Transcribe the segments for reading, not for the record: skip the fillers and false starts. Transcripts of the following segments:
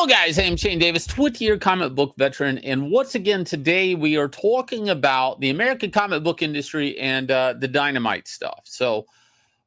Hello guys, I'm Shane Davis, 20-year comic book veteran, and once again today we are talking about the American comic book industry and the Dynamite stuff. So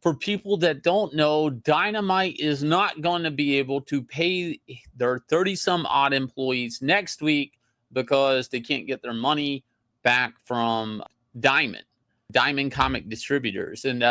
for people that don't know, Dynamite is not going to be able to pay their 30-some odd employees next week because they can't get their money back from Diamond comic distributors. And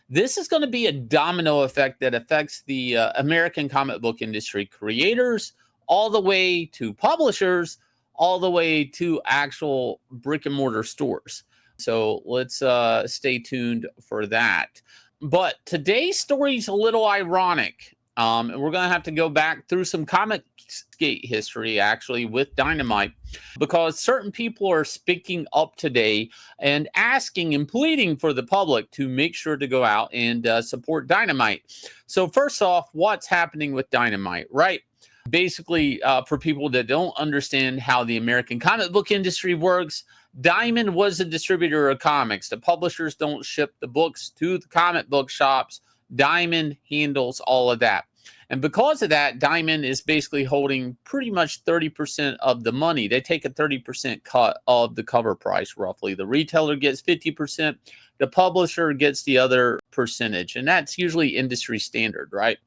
this is going to be a domino effect that affects the American comic book industry creators, all the way to publishers, all the way to actual brick and mortar stores. So let's stay tuned for that. But today's story is a little ironic. And we're going to have to go back through some Comicsgate history, actually, with Dynamite, because certain people are speaking up today and asking and pleading for the public to make sure to go out and support Dynamite. So first off, what's happening with Dynamite, right? Basically, for people that don't understand how the American comic book industry works, Diamond was a distributor of comics. The publishers don't ship the books to the comic book shops. Diamond handles all of that. And because of that, Diamond is basically holding pretty much 30% of the money. They take a 30% cut of the cover price, roughly. The retailer gets 50%. The publisher gets the other percentage. And that's usually industry standard, right?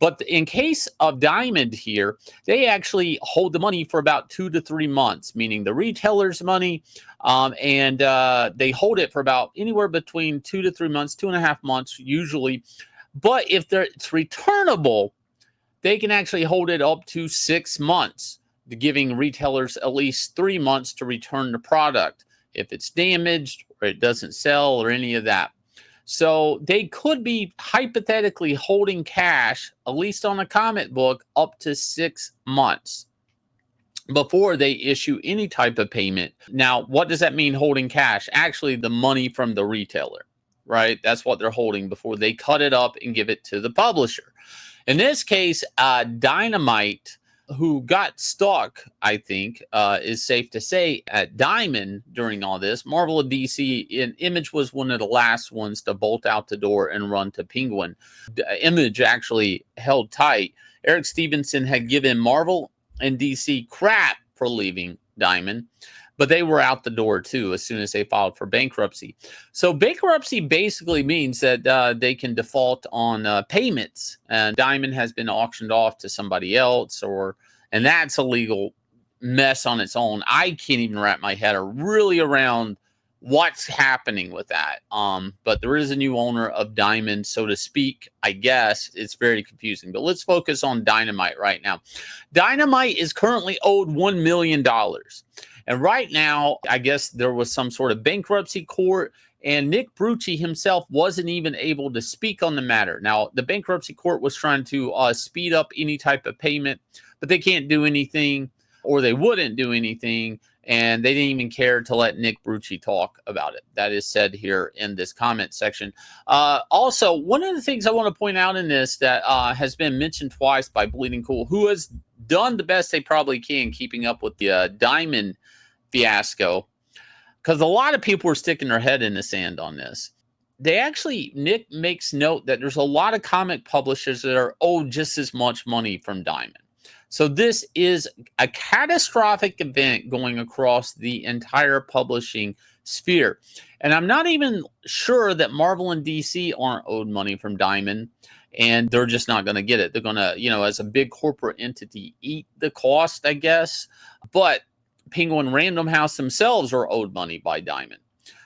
But in case of Diamond here, they actually hold the money for about 2 to 3 months, meaning the retailer's money, and they hold it for about anywhere between 2 to 3 months, 2.5 months usually. But if it's returnable, they can actually hold it up to 6 months, giving retailers at least 3 months to return the product if it's damaged or it doesn't sell or any of that. So they could be hypothetically holding cash, at least on a comic book, up to 6 months before they issue any type of payment. Now, what does that mean, holding cash? Actually, the money from the retailer, right? That's what they're holding before they cut it up and give it to the publisher. In this case, Dynamite, who got stuck, I think, is safe to say, at Diamond during all this. Marvel and DC, and Image was one of the last ones to bolt out the door and run to Penguin. Image actually held tight. Eric Stevenson had given Marvel and DC crap for leaving Diamond, but they were out the door too as soon as they filed for bankruptcy. So bankruptcy basically means that they can default on payments, and Diamond has been auctioned off to somebody else, and that's a legal mess on its own. I can't even wrap my head around what's happening with that. But there is a new owner of Diamond, so to speak. I guess it's very confusing. But let's focus on Dynamite right now. Dynamite is currently owed $1 million. And right now, I guess there was some sort of bankruptcy court, and Nick Barrucci himself wasn't even able to speak on the matter. Now, the bankruptcy court was trying to speed up any type of payment, but they can't do anything, or they wouldn't do anything, and they didn't even care to let Nick Barrucci talk about it. That is said here in this comment section. Also, one of the things I want to point out in this that has been mentioned twice by Bleeding Cool, who has done the best they probably can keeping up with the Diamond fiasco, because a lot of people are sticking their head in the sand on this. Nick makes note that there's a lot of comic publishers that are owed just as much money from Diamond. So this is a catastrophic event going across the entire publishing sphere. And I'm not even sure that Marvel and DC aren't owed money from Diamond, and they're just not going to get it. They're going to, as a big corporate entity, eat the cost, I guess. But Penguin Random House themselves are owed money by Diamond.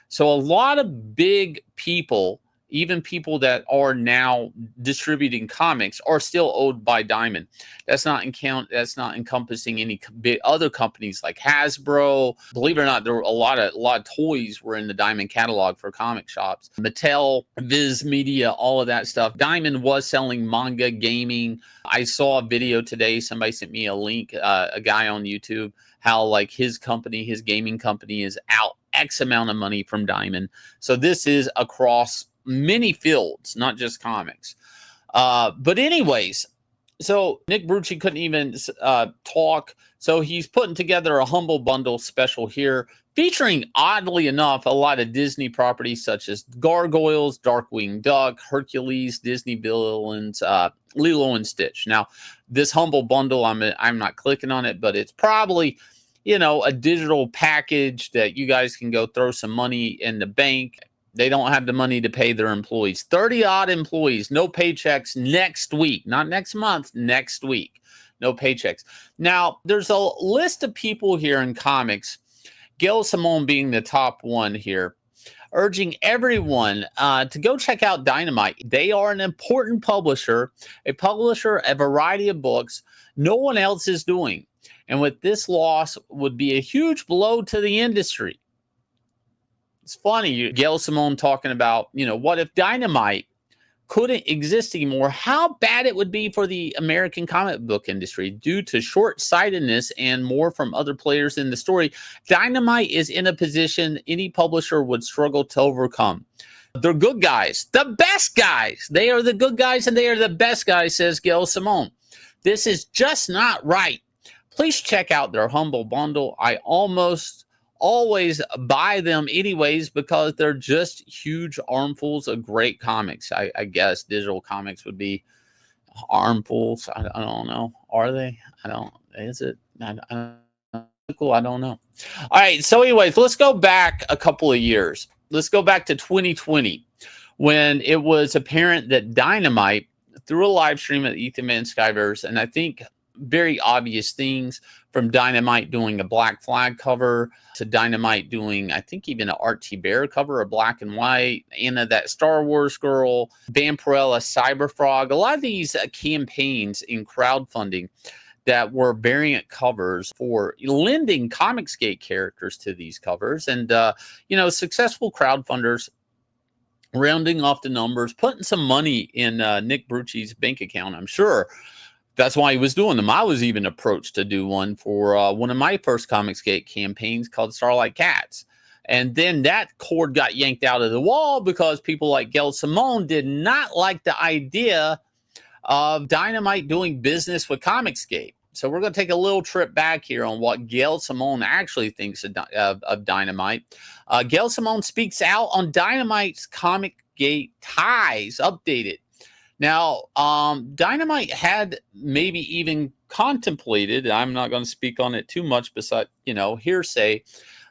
So a lot of big people, even people that are now distributing comics, are still owed by Diamond. That's not encompassing any big other companies like Hasbro. Believe it or not, there were a lot of toys were in the Diamond catalog for comic shops. Mattel, Viz Media, all of that stuff. Diamond was selling manga, gaming. I saw a video today. Somebody sent me a link, a guy on YouTube, how like his gaming company is out X amount of money from Diamond. So this is across many fields, not just comics. But anyways, so Nick Barrucci couldn't even talk. So he's putting together a Humble Bundle special here featuring, oddly enough, a lot of Disney properties such as Gargoyles, Darkwing Duck, Hercules, Disney villains, Lilo and Stitch. Now, this humble bundle, I'm not clicking on it, but it's probably, you know, a digital package that you guys can go throw some money in the bank. They don't have the money to pay their employees. 30 odd employees, no paychecks next week, not next month, next week. No paychecks. Now, there's a list of people here in comics, Gail Simone being the top one here, urging everyone to go check out Dynamite. They are an important publisher, a publisher, a variety of books no one else is doing. And with this loss would be a huge blow to the industry. It's funny, Gail Simone talking about, you know, what if Dynamite couldn't exist anymore? How bad it would be for the American comic book industry due to short-sightedness and more from other players in the story. Dynamite is in a position any publisher would struggle to overcome. They're good guys, the best guys. They are the good guys and they are the best guys, says Gail Simone. This is just not right. Please check out their humble bundle. I almost always buy them anyways because they're just huge armfuls of great comics. I guess digital comics would be armfuls. I don't know. Are they? Is it? I don't know. All right. So anyways, let's go back a couple of years. Let's go back to 2020 when it was apparent that Dynamite, through a live stream at Ethan Man Skyverse, and I think very obvious things, from Dynamite doing a Black Flag cover to Dynamite doing, I think, even an Art T. Bear cover, a black and white, Anna that Star Wars girl, Vampirella Cyberfrog, a lot of these campaigns in crowdfunding that were variant covers for lending Comicsgate characters to these covers. And, you know, successful crowdfunders rounding off the numbers, putting some money in Nick Barrucci's bank account, I'm sure. That's why he was doing them. I was even approached to do one for one of my first Comicsgate campaigns called Starlight Cats. And then that cord got yanked out of the wall because people like Gail Simone did not like the idea of Dynamite doing business with Comicsgate. So we're going to take a little trip back here on what Gail Simone actually thinks of Dynamite. Gail Simone speaks out on Dynamite's Comicsgate ties, updated. Now, Dynamite had maybe even contemplated, I'm not going to speak on it too much besides, you know, hearsay,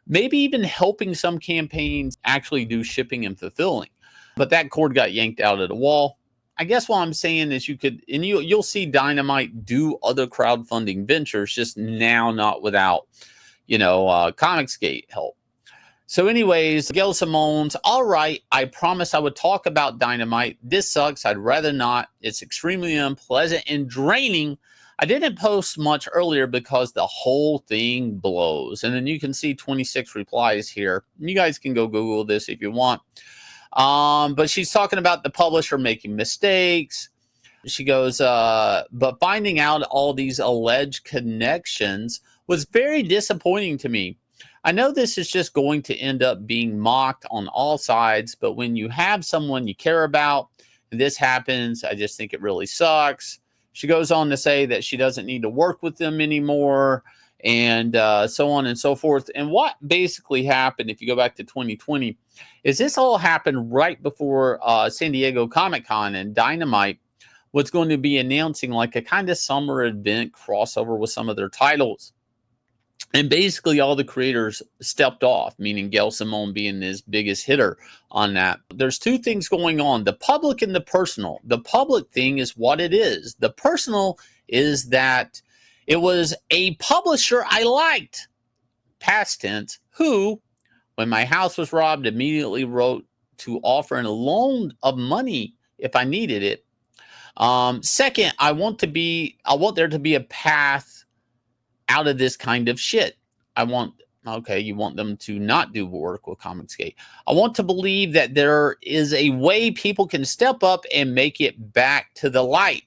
maybe even helping some campaigns actually do shipping and fulfilling. But that cord got yanked out of the wall. I guess what I'm saying is you could, and you'll see Dynamite do other crowdfunding ventures, just now not without, you know, Comicsgate help. So anyways, Gail Simone's, all right, I promised I would talk about Dynamite. This sucks. I'd rather not. It's extremely unpleasant and draining. I didn't post much earlier because the whole thing blows. And then you can see 26 replies here. You guys can go Google this if you want. But she's talking about the publisher making mistakes. She goes, but finding out all these alleged connections was very disappointing to me. I know this is just going to end up being mocked on all sides, but when you have someone you care about and this happens, I just think it really sucks. She goes on to say that she doesn't need to work with them anymore and so on and so forth. And what basically happened, if you go back to 2020, is this all happened right before San Diego Comic-Con, and Dynamite was going to be announcing like a kind of summer event crossover with some of their titles. And basically all the creators stepped off, meaning Gail Simone being his biggest hitter on that. There's two things going on, the public and the personal. The public thing is what it is. The personal is that it was a publisher I liked, past tense, who, when my house was robbed, immediately wrote to offer a loan of money if I needed it. Second, I want there to be a path out of this kind of shit. Okay, you want them to not do work with Comicsgate. I want to believe that there is a way people can step up and make it back to the light.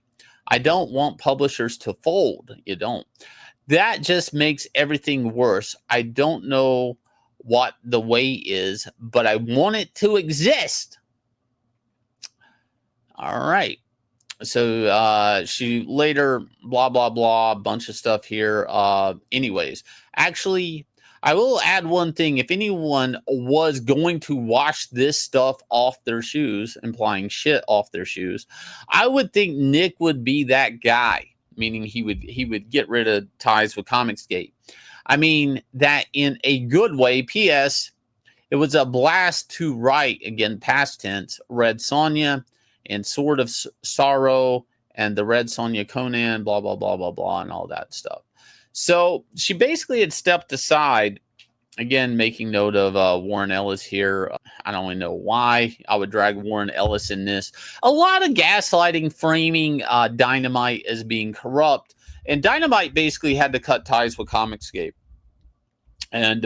I don't want publishers to fold. You don't. That just makes everything worse. I don't know what the way is, but I want it to exist. All right. So she later, blah, blah, blah, a bunch of stuff here. Anyways, actually, I will add one thing. If anyone was going to wash this stuff off their shoes, implying shit off their shoes, I would think Nick would be that guy, meaning he would get rid of ties with Comicsgate. I mean that in a good way. P.S. It was a blast to write, again, past tense, Red Sonja and Sword of Sorrow and the Red Sonja Conan, blah, blah, blah, blah, blah, and all that stuff. So she basically had stepped aside, again, making note of Warren Ellis here. I don't even know why I would drag Warren Ellis in this. A lot of gaslighting, framing Dynamite as being corrupt. And Dynamite basically had to cut ties with Comicsgate. And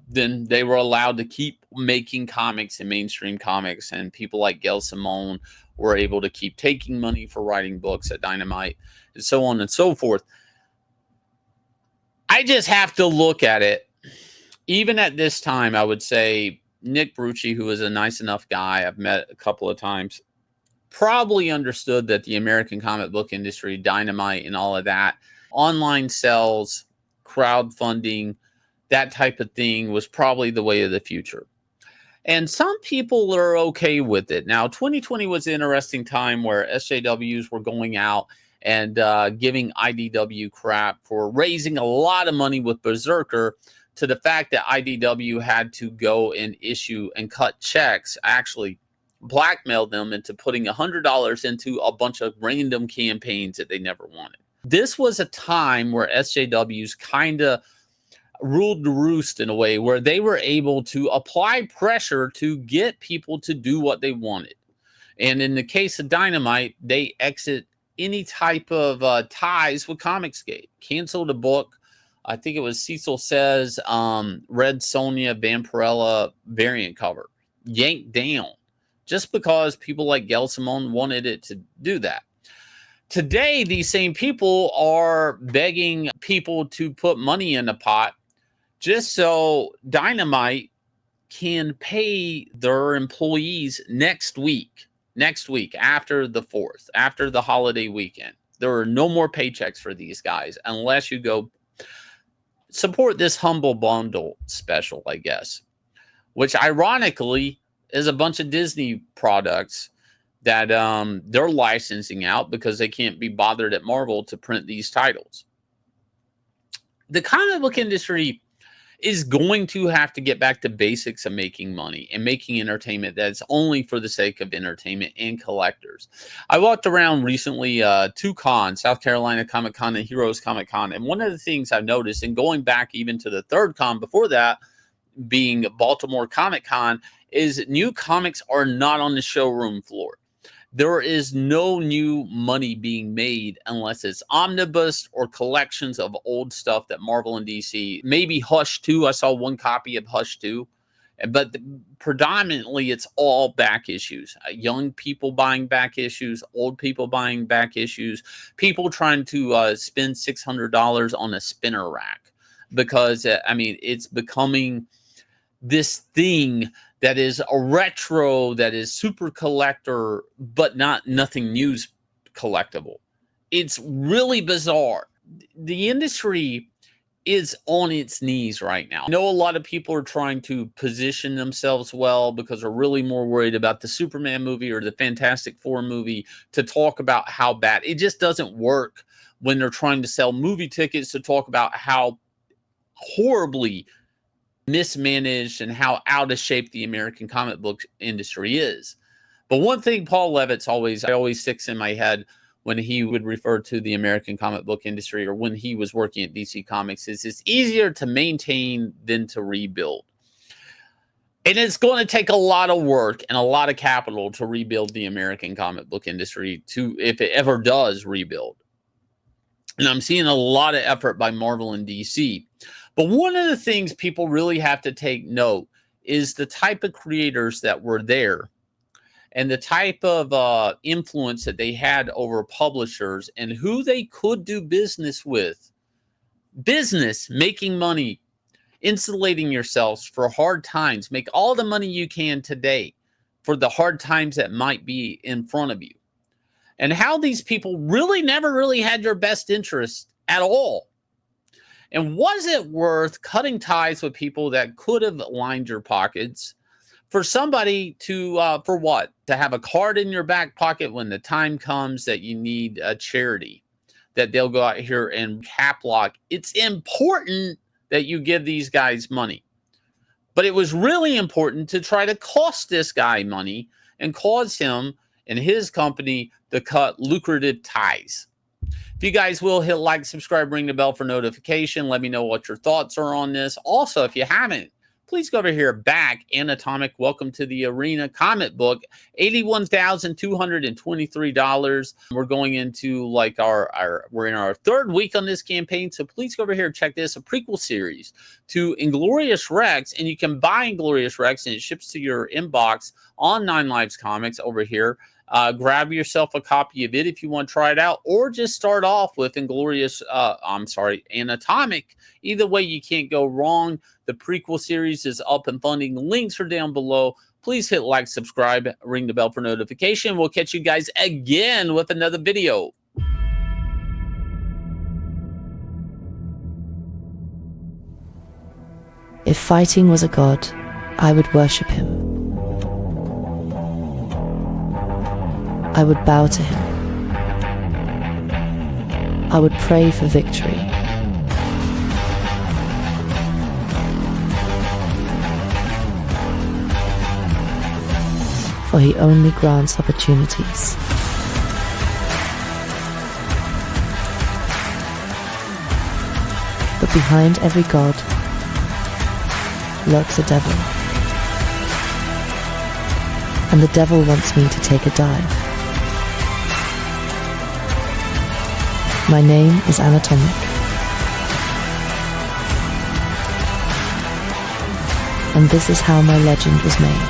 then they were allowed to keep making comics and mainstream comics. And people like Gail Simone were able to keep taking money for writing books at Dynamite and so on and so forth. I just have to look at it. Even at this time, I would say Nick Barrucci, who is a nice enough guy I've met a couple of times, probably understood that the American comic book industry, Dynamite and all of that, online sales, crowdfunding, that type of thing was probably the way of the future. And some people are okay with it. Now, 2020 was an interesting time where SJWs were going out and giving IDW crap for raising a lot of money with Berserker, to the fact that IDW had to go and issue and cut checks, actually blackmailed them into putting $100 into a bunch of random campaigns that they never wanted. This was a time where SJWs kind of ruled the roost in a way where they were able to apply pressure to get people to do what they wanted. And in the case of Dynamite, they exit any type of ties with Comicsgate, canceled a book. I think it was Cecil Says Red Sonja Vampirella variant cover, yanked down, just because people like Gail Simone wanted it to do that. Today, these same people are begging people to put money in a pot just so Dynamite can pay their employees next week, after the 4th, after the holiday weekend. There are no more paychecks for these guys unless you go support this Humble Bundle special, I guess, which ironically is a bunch of Disney products that they're licensing out because they can't be bothered at Marvel to print these titles. The comic book industry is going to have to get back to basics of making money and making entertainment that's only for the sake of entertainment and collectors. I walked around recently 2 cons, South Carolina Comic Con and Heroes Comic Con, and one of the things I've noticed, and going back even to the 3rd con before that, being Baltimore Comic Con, is new comics are not on the showroom floor. There is no new money being made unless it's omnibus or collections of old stuff that Marvel and DC, maybe Hush 2. I saw 1 copy of Hush 2, but predominantly it's all back issues. Young people buying back issues, old people buying back issues, people trying to spend $600 on a spinner rack because, I mean, it's becoming this thing that is a retro, that is super collector, but nothing new's collectible. It's really bizarre. The industry is on its knees right now. I know a lot of people are trying to position themselves well because they're really more worried about the Superman movie or the Fantastic Four movie to talk about how bad. It just doesn't work when they're trying to sell movie tickets to talk about how horribly mismanaged and how out of shape the American comic book industry is. But one thing Paul Levitt's always sticks in my head when he would refer to the American comic book industry, or when he was working at DC Comics, is it's easier to maintain than to rebuild. And it's going to take a lot of work and a lot of capital to rebuild the American comic book industry, if it ever does rebuild. And I'm seeing a lot of effort by Marvel and DC. But one of the things people really have to take note is the type of creators that were there and the type of influence that they had over publishers and who they could do business with. Business, making money, insulating yourselves for hard times. Make all the money you can today for the hard times that might be in front of you. And how these people really never had your best interest at all. And was it worth cutting ties with people that could have lined your pockets for somebody to, for what? To have a card in your back pocket when the time comes that you need a charity, that they'll go out here and cap lock. It's important that you give these guys money. But it was really important to try to cost this guy money and cause him and his company to cut lucrative ties. If you guys will hit like, subscribe, ring the bell for notification. Let me know what your thoughts are on this. Also, if you haven't, please go over here back. Annatomic, welcome to the arena. Comic book, $81,223. We're going into like we're in our third week on this campaign. So please go over here and check this, a prequel series to Inglorious Rex. And you can buy Inglorious Rex and it ships to your inbox on 9 Lives Comics over here. Grab yourself a copy of it if you want to try it out, or just start off with Annatomic. Either way, you can't go wrong. The prequel series is up and funding. Links are down below. Please hit like, subscribe, ring the bell for notification. We'll catch you guys again with another video. If fighting was a god, I would worship him. I would bow to him. I would pray for victory. For he only grants opportunities. But behind every god lurks a devil. And the devil wants me to take a dive. My name is Annatomic. And this is how my legend was made.